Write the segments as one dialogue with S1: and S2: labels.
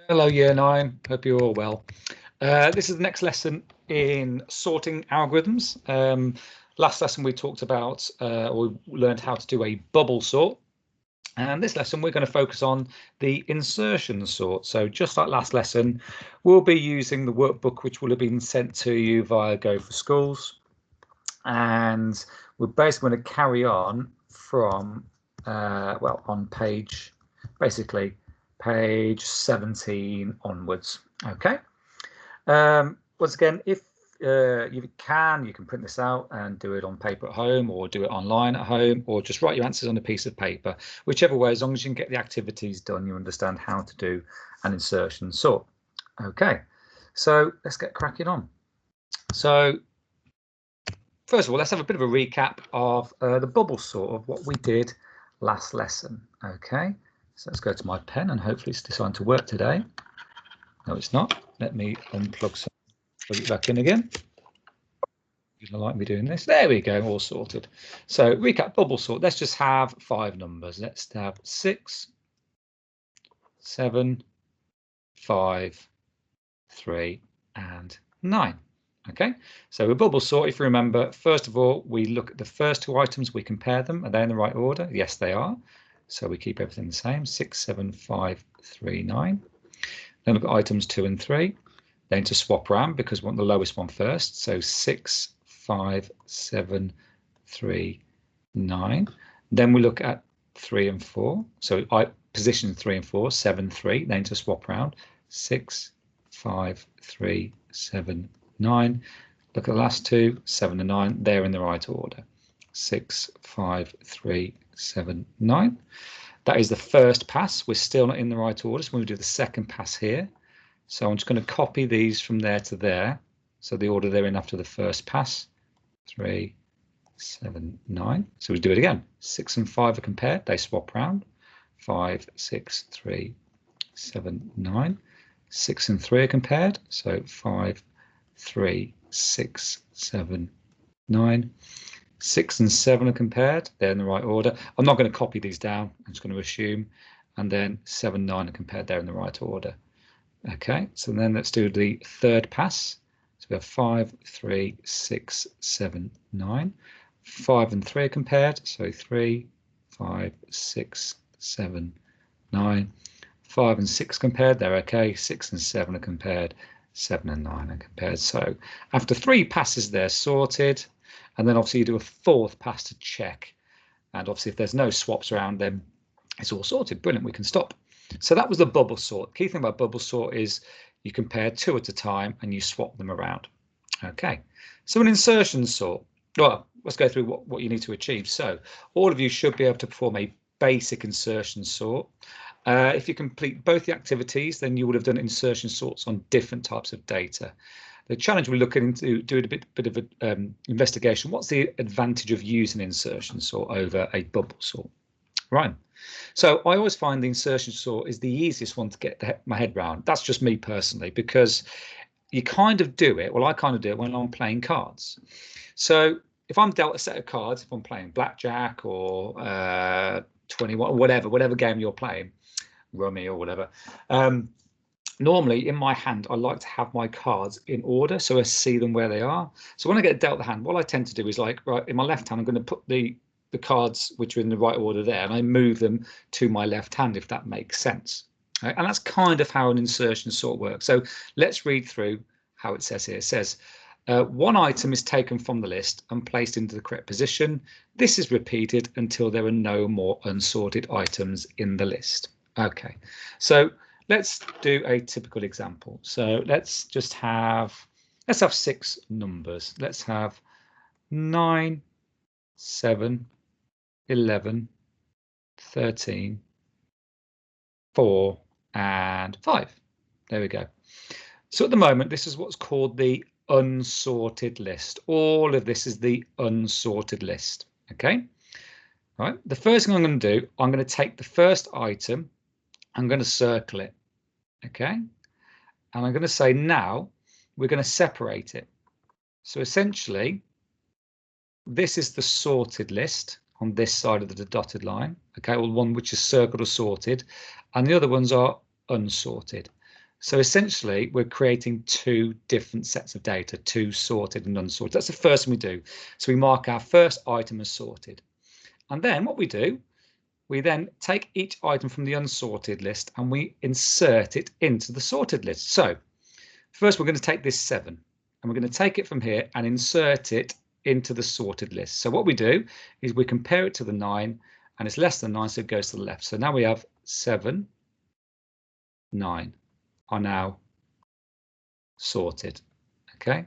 S1: Hello, Year 9. Hope you're all well. This is the next lesson in sorting algorithms. Last lesson we talked about, or we learned how to do a bubble sort. And this lesson we're going to focus on the insertion sort. So just like last lesson, we'll be using the workbook which will have been sent to you via Go for Schools. And we're basically going to carry on from, on page 17 onwards. Okay. Once again, if you can print this out and do it on paper at home, or do it online at home, or just write your answers on a piece of paper. Whichever way, as long as you can get the activities done, you understand how to do an insertion sort. Okay, so let's get cracking on. So first of all, let's have a bit of a recap of the bubble sort of what we did last lesson. Okay, so let's go to my pen and hopefully it's designed to work today. No, it's not. Let me unplug some, plug it back in again. You don't like me doing this. There we go, all sorted. So recap bubble sort. Let's just have 5 numbers. Let's have 6, 7, 5, 3, and 9. Okay, so a bubble sort, if you remember, first of all, we look at the first 2 items, we compare them. Are they in the right order? Yes, they are. So we keep everything the same, 6, 7, 5, 3, 9. Then look at items 2 and 3. Then to swap around because we want the lowest one first. So 6, 5, 7, 3, 9. Then we look at 3 and 4. So I position 3 and 4, 7, 3. Then to swap around, 6, 5, 3, 7, 9. Look at the last 2, 7 and 9. They're in the right order. 6, 5, 3, 7, 9. That is the first pass. We're still not in the right order, so we'll do the second pass here. So I'm just going to copy these from there to there. So the order they're in after the first pass. 3, 7, 9. So we do it again. 6 and 5 are compared. They swap round. 5, 6, 3, 7, 9. 6 and 3 are compared. So 5, 3, 6, 7, 9. 6 and 7 are compared. They're in the right order. I'm not going to copy these down. I'm just going to assume. And then 7, 9 are compared. They're in the right order. Okay, so then let's do the third pass. So we have 5, 3, 6, 7, 9. 5 and 3 are compared. So 3, 5, 6, 7, 9. 5 and 6 compared. They're okay. 6 and 7 are compared. 7 and 9 are compared. So after 3 passes, they're sorted. And then obviously you do a 4th pass to check. And obviously if there's no swaps around, then it's all sorted. Brilliant, we can stop. So that was the bubble sort. Key thing about bubble sort is you compare 2 at a time and you swap them around. Okay, so an insertion sort. Well, let's go through what you need to achieve. So all of you should be able to perform a basic insertion sort. If you complete both the activities, then you would have done insertion sorts on different types of data. The challenge we're looking into doing a bit of an investigation. What's the advantage of using insertion sort over a bubble sort? Right. So I always find the insertion sort is the easiest one to get my head around. That's just me personally, because you kind of do it. Well, I kind of do it when I'm playing cards. So if I'm dealt a set of cards, if I'm playing blackjack or 21, whatever game you're playing, rummy or whatever. Normally in my hand, I like to have my cards in order so I see them where they are. So when I get dealt the hand, what I tend to do is like, right, in my left hand, I'm going to put the cards which are in the right order there, and I move them to my left hand, if that makes sense. Right? And that's kind of how an insertion sort works. So let's read through how it says here. It says, one item is taken from the list and placed into the correct position. This is repeated until there are no more unsorted items in the list. Okay, so let's do a typical example. So let's have 6 numbers. Let's have 9, 7, 11, 13, 4, and 5. There we go. So at the moment, this is what's called the unsorted list. All of this is the unsorted list. Okay. All right. The first thing I'm going to do, I'm going to take the first item. I'm going to circle it. Okay. And I'm going to say now we're going to separate it. So essentially, this is the sorted list on this side of the dotted line. Okay, well, one which is circled or sorted, and the other ones are unsorted. So essentially, we're creating two different sets of data, two sorted and unsorted. That's the first thing we do. So we mark our first item as sorted. And then what we do, we then take each item from the unsorted list and we insert it into the sorted list. So first, we're going to take this 7 and we're going to take it from here and insert it into the sorted list. So what we do is we compare it to the 9 and it's less than 9, so it goes to the left. So now we have 7, 9 are now sorted, okay,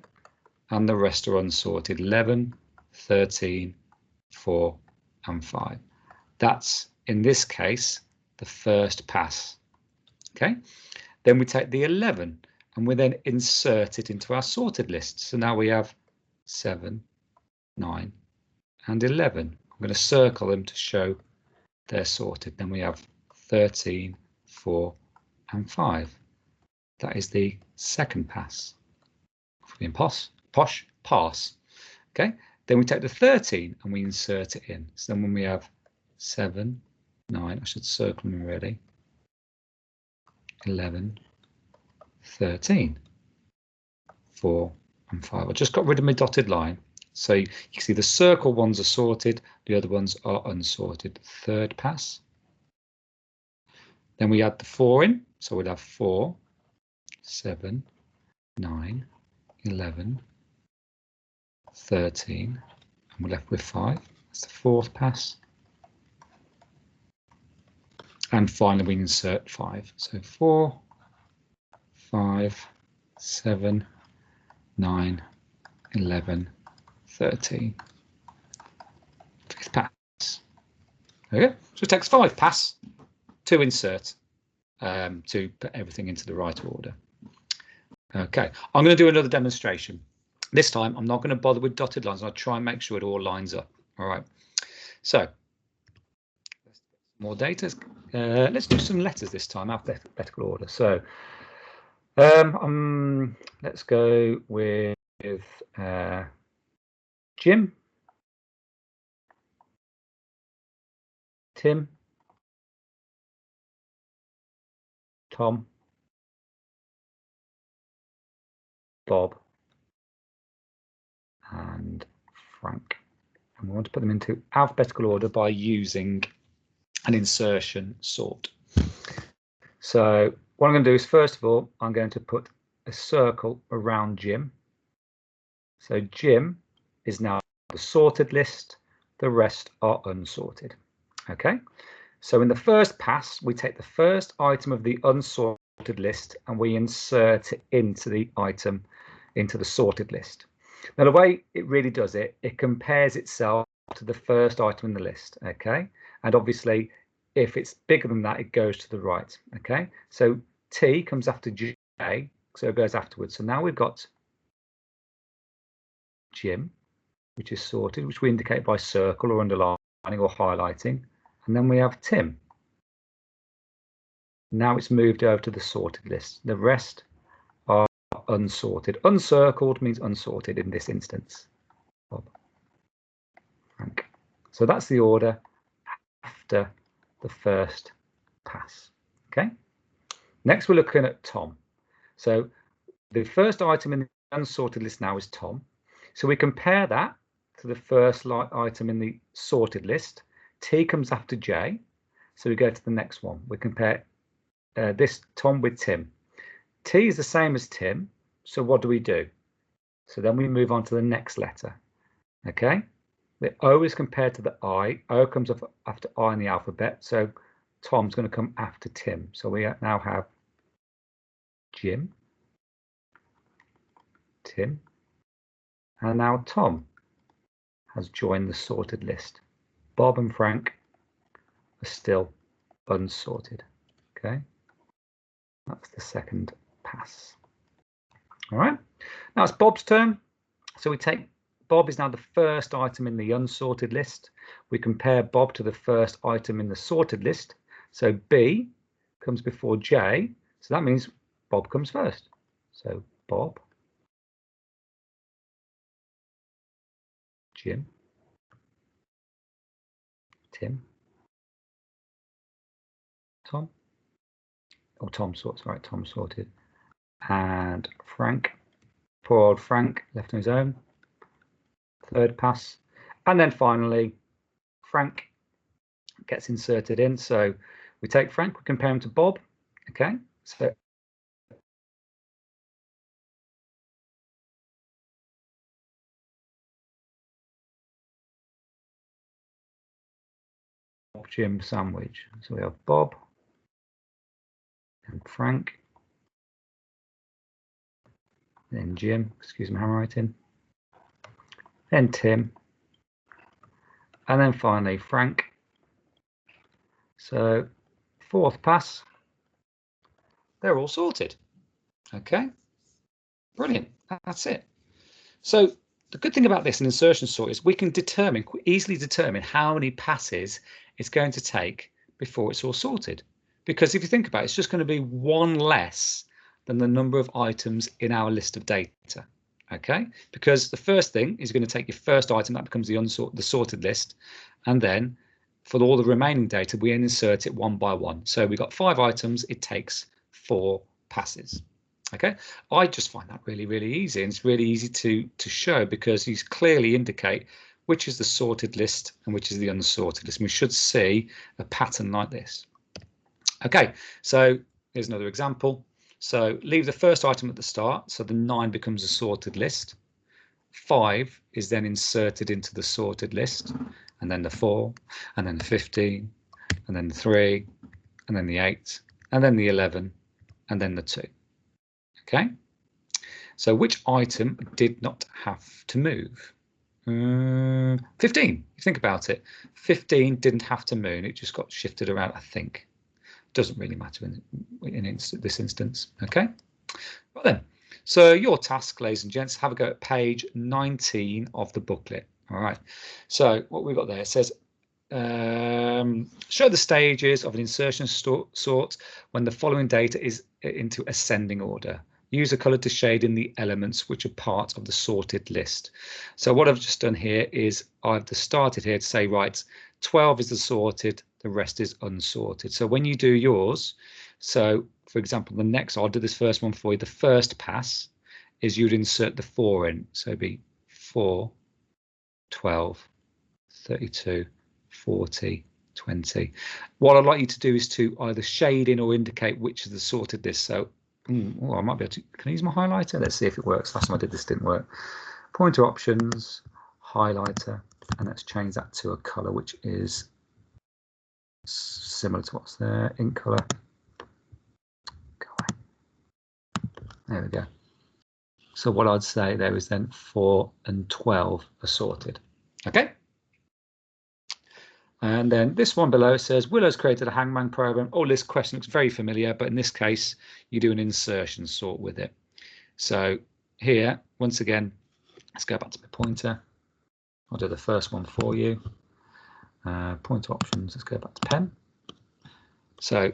S1: and the rest are unsorted, 11, 13, 4 and 5. That's in this case the first pass, okay. Then we take the 11 and we then insert it into our sorted list. So now we have 7, 9 and 11. I'm going to circle them to show they're sorted. Then we have 13, 4 and 5. That is the second pass. Being posh, pass. Okay. Then we take the 13 and we insert it in. So then when we have 7, 9, I should circle them already. 11, 13, 4 and 5. I just got rid of my dotted line. So you can see the circle ones are sorted, the other ones are unsorted. Third pass. Then we add the 4 in. So we'll have 4, 7, 9, 11, 13, and we're left with 5. That's the fourth pass. And finally, we insert 5. So 4, 5, 7, 9, 11, 13. Fifth pass. Okay, so it takes 5 passes to insert, to put everything into the right order. Okay, I'm going to do another demonstration. This time, I'm not going to bother with dotted lines. I'll try and make sure it all lines up. All right. So, more data. Let's do some letters this time, alphabetical order. So, let's go with Jim, Tim, Tom, Bob, and Frank. And we want to put them into alphabetical order by using an insertion sort. So what I'm going to do is, first of all, I'm going to put a circle around Jim. So Jim is now the sorted list. The rest are unsorted. Okay. So in the first pass, we take the first item of the unsorted list and we insert it into the item, into the sorted list. Now, the way it really does it, it compares itself to the first item in the list. Okay. And obviously, if it's bigger than that, it goes to the right. Okay. So T comes after J, so it goes afterwards. So now we've got Jim, which is sorted, which we indicate by circle or underlining or highlighting. And then we have Tim. Now it's moved over to the sorted list. The rest are unsorted. Uncircled means unsorted in this instance. Bob, Frank. So that's the order after the first pass. Okay. Next, we're looking at Tom. So the first item in the unsorted list now is Tom. So we compare that to the first item in the sorted list. T comes after J. So we go to the next one. We compare this Tom with Tim. T is the same as Tim. So what do? So then we move on to the next letter. Okay. The O is compared to the I. O comes after I in the alphabet. So Tom's going to come after Tim. So we now have Jim, Tim, and now Tom has joined the sorted list. Bob and Frank are still unsorted. Okay, that's the second pass. All right, now it's Bob's turn. So we take Bob is now the first item in the unsorted list. We compare Bob to the first item in the sorted list. So B comes before J. So that means Bob comes first. So Bob, Jim, Tim, Tom. Oh, Tom sorted. Right, Tom sorted. and Frank, poor old Frank, left on his own. Third pass, and then finally Frank gets inserted in. So we take Frank, we compare him to Bob. Okay, so Jim sandwich. So we have Bob and Frank, then Jim, excuse my handwriting, then Tim, and then finally Frank. So fourth pass, they're all sorted. Okay, brilliant. That's it. So the good thing about this in insertion sort is we can easily determine how many passes it's going to take before it's all sorted. Because if you think about it, it's just going to be one less than the number of items in our list of data. Okay, because the first thing is going to take your first item, that becomes the sorted list, and then for all the remaining data, we insert it one by one. So we've got 5 items, it takes 4 passes. Okay, I just find that really, really easy, and it's really easy to show because you clearly indicate which is the sorted list and which is the unsorted list. And we should see a pattern like this. Okay, so here's another example. So leave the first item at the start, so the 9 becomes a sorted list. 5 is then inserted into the sorted list, and then the 4, and then the 15, and then the 3, and then the 8, and then the 11, and then the 2. Okay, so which item did not have to move? 15. You think about it. 15 didn't have to move. It just got shifted around, I think. Doesn't really matter in this instance. Okay, well then, so your task, ladies and gents, have a go at page 19 of the booklet. All right, so what we've got there, it says show the stages of an insertion sort when the following data is into ascending order. Use a color to shade in the elements which are part of the sorted list. So what I've just done here is I've just started here to say, right, 12 is the sorted, the rest is unsorted. So when you do yours, so for example, the next, I'll do this first one for you. The first pass is you'd insert the 4 in. So it'd be 4, 12, 32, 40, 20. What I'd like you to do is to either shade in or indicate which is the sorted list. So oh, I might be able to, can I use my highlighter? Let's see if it works. Last time I did this didn't work. Pointer options, highlighter, and let's change that to a color which is similar to what's there. Ink color. Go away. There we go. So what I'd say there is then 4 and 12 are sorted. Okay. And then this one below says, Willow's created a hangman program. Oh, this question looks very familiar, but in this case, you do an insertion sort with it. So here, once again, let's go back to my pointer. I'll do the first one for you. Pointer options, let's go back to pen. So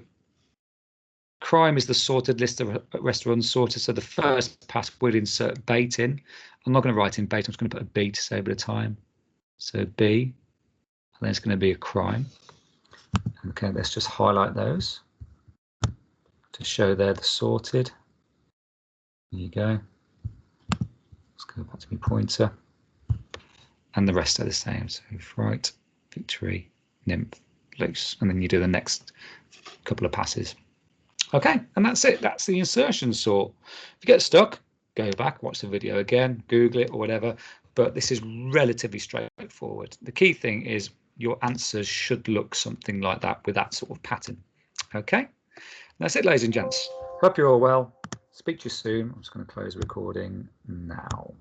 S1: crime is the sorted list, the rest are unsorted. So the first pass will insert bait in. I'm not going to write in bait, I'm just going to put a B to save a bit of time. So B. Then it's going to be a crime. Okay, let's just highlight those to show they're the sorted. There you go. Let's go back to my pointer. And the rest are the same. So fright, victory, nymph, loose. And then you do the next couple of passes. Okay, and that's it. That's the insertion sort. If you get stuck, go back, watch the video again, Google it or whatever. But this is relatively straightforward. The key thing is your answers should look something like that with that sort of pattern. Okay, that's it, ladies and gents. Hope you're all well. Speak to you soon. I'm just going to close the recording now.